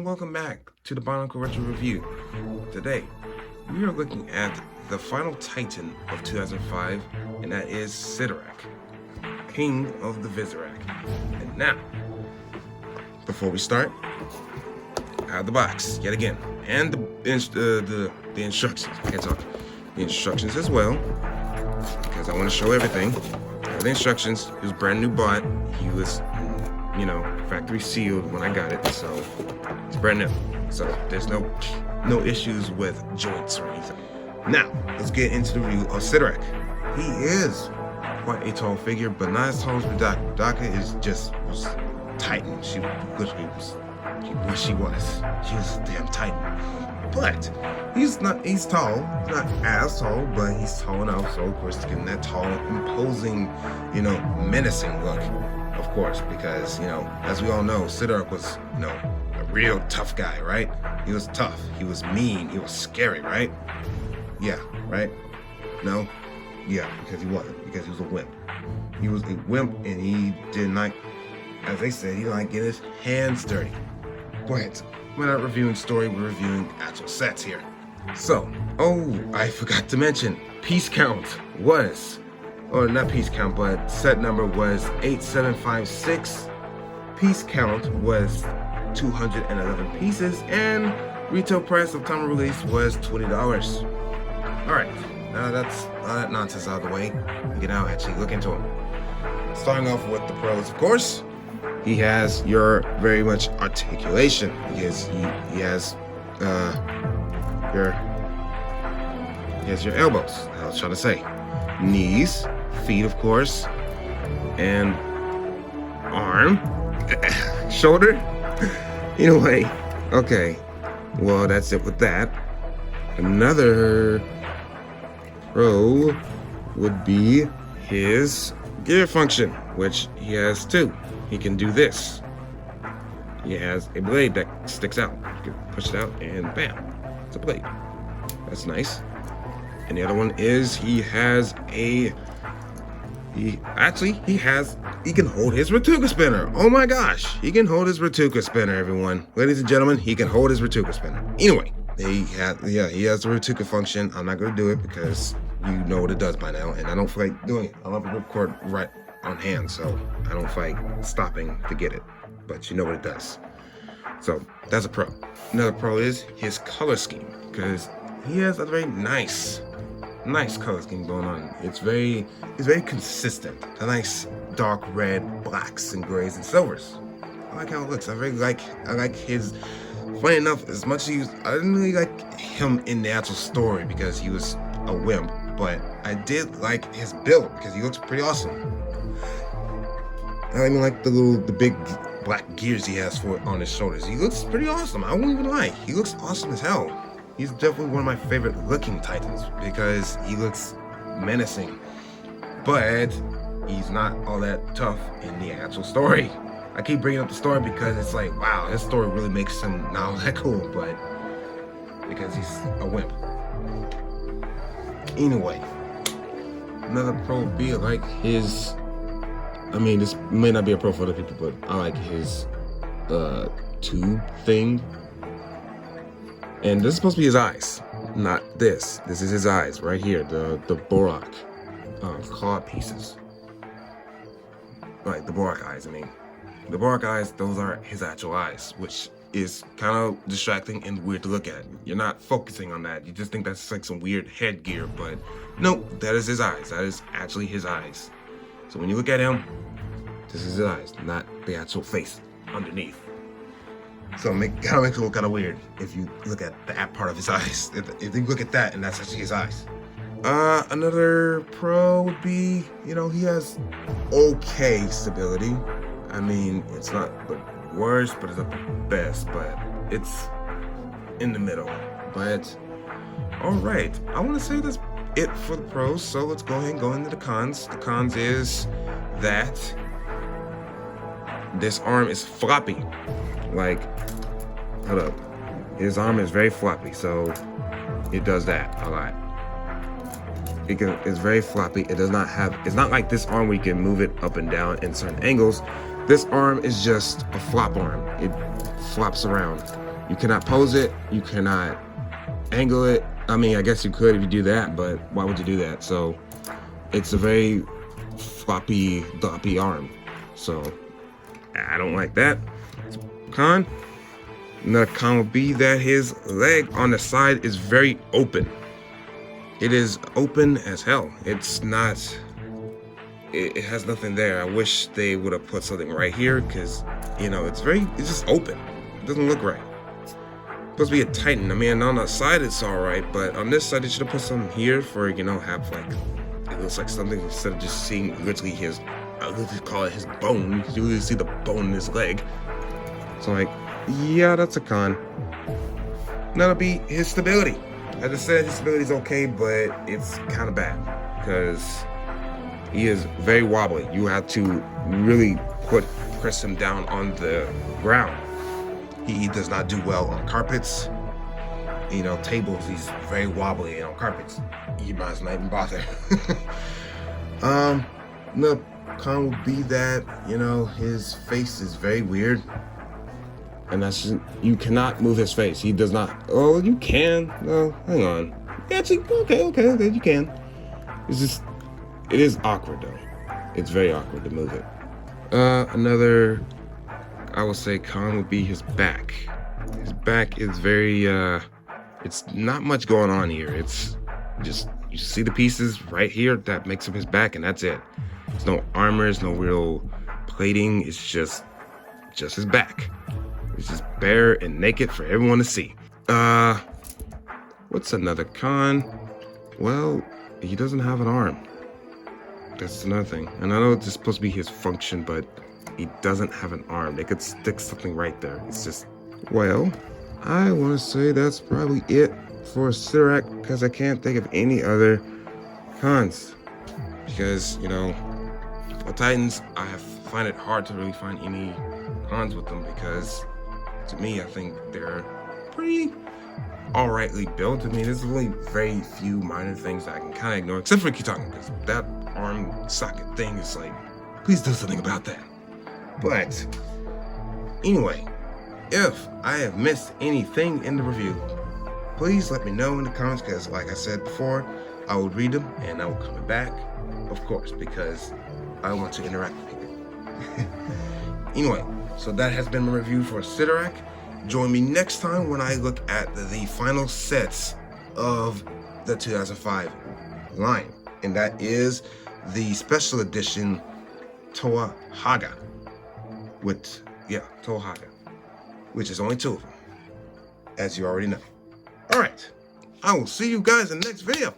welcome back to the Bionicle Retro Review. Today, we are looking at the final Titan of 2005, and that is Sidorak, King of the Visorak. And now, before we start, out of the box, yet again, and the instructions. I can't talk. The instructions as well, because I want to show everything. The instructions. It was brand new bought. He was, factory sealed when I got it, so it's brand new. So there's no issues with joints or anything. Now let's get into the review of Sidorak. He is quite a tall figure, but not as tall as Radaka. Radaka was Titan. She literally was. She was a damn Titan. But he's tall. He's not as tall, but he's tall enough. So of course, getting that tall, imposing, menacing look. Of course, because as we all know, Sidorak was a real tough guy, right? He was tough. He was mean. He was scary, right? Yeah, right? No? Yeah, because he wasn't. Because he was a wimp. He was a wimp, and he did not, as they said, he didn't like get his hands dirty. But we're not reviewing story, we're reviewing actual sets here. So, I forgot to mention, piece count was, or not piece count, but set number was 8756. Piece count was 211 pieces, and retail price of time of release was $20. Alright, now that's all that nonsense out of the way. We can now actually look into them. Starting off with the pros, of course. He has your very much articulation. He has your elbows. I was trying to say knees, feet, of course, and arm, shoulder. Anyway, okay. Well, that's it with that. Another pro would be his gear function, which he has two. He can do this. He has a blade that sticks out. You can push it out and bam, it's a blade. That's nice. And the other one is he can hold his Ratuka spinner. Oh my gosh, he can hold his Ratuka spinner, everyone. Ladies and gentlemen, he can hold his Ratuka spinner. Anyway, he has the Ratuka function. I'm not gonna do it because you know what it does by now, and I don't feel like doing it. I love to record right on hand, so I don't feel like stopping to get it, but you know what it does. So that's a pro. Another pro is his color scheme, because he has a very nice color scheme going on. It's very consistent. A nice dark red, blacks and grays and silvers. I like how it looks. I like his. Funny enough, as much as I didn't really like him in the actual story because he was a wimp, but I did like his build because he looks pretty awesome. I even like the big black gears he has on his shoulders. He looks pretty awesome. I won't even lie. He looks awesome as hell. He's definitely one of my favorite looking Titans because he looks menacing, but he's not all that tough in the actual story. I keep bringing up the story because it's like, wow, this story really makes him not all that cool, but because he's a wimp. Anyway, another pro would be like his, this may not be a pro for other people, but I like his tube thing. And this is supposed to be his eyes, not this. This is his eyes right here, the Borak claw pieces. Like the Borak eyes, The Borak eyes, those are his actual eyes, which is kind of distracting and weird to look at. You're not focusing on that. You just think that's like some weird headgear, but no, that is his eyes. That is actually his eyes. So when you look at him, this is his eyes, not the actual face underneath. So it makes it look kind of weird if you look at that part of his eyes. If you look at that, and that's actually his eyes. Another pro would be, he has okay stability. It's not the worst, but it's not the best, but it's in the middle. But, alright, I want to say that's it for the pros, so let's go ahead and go into the cons. The cons is that this arm is floppy. Hold up. His arm is very floppy, so it does that a lot. It's very floppy. It does not have, it's not like this arm where you can move it up and down in certain angles. This arm is just a flop arm. It flops around. You cannot pose it. You cannot angle it. I mean, I guess you could if you do that, but why would you do that? So it's a very floppy, floppy arm. So I don't like that. Con. Another con would be that his leg on the side is very open. It is open as hell. It's not, it has nothing there. I wish they would have put something right here because, you know, it's just open. It doesn't look right. It's supposed to be a Titan. I mean, on the side it's all right, but on this side they should have put something here for, you know, have like, it looks like something instead of just seeing literally his, I literally call it his bone. You really see the bone in his leg. So like, yeah, that's a con. That'll be his stability. As I said, his stability is okay, but it's kind of bad because he is very wobbly. You have to really press him down on the ground. He does not do well on carpets. You know, tables, he's very wobbly, and on carpets, you might as well not even bother. The con would be that, you know, his face is very weird. And that's just, you cannot move his face. He does not. Oh, you can. No, hang on. Actually, okay, you can. It's just, it is awkward though. It's very awkward to move it. Another, I would say, con would be his back. His back is very, it's not much going on here. It's just, you see the pieces right here that makes up his back, and that's it. There's no armor, there's no real plating. It's just his back. It's just bare and naked for everyone to see. What's another con? Well, he doesn't have an arm. That's another thing. And I know it's supposed to be his function, but he doesn't have an arm. They could stick something right there. It's just, well, I want to say that's probably it for Sidorak because I can't think of any other cons. Because, you know, for Titans, I find it hard to really find any cons with them because to me, I think they're pretty alrightly built. I mean, there's really very few minor things that I can kind of ignore, except for Kitana, because that arm socket thing is like, please do something about that. But anyway, if I have missed anything in the review, please let me know in the comments, because like I said before, I will read them and I will comment back, of course, because I want to interact with people. Anyway, so that has been my review for Sidorak. Join me next time when I look at the final sets of the 2005 line. And that is the special edition Toa Haga. Toa Haga. Which is only 2 of them, as you already know. Alright, I will see you guys in the next video.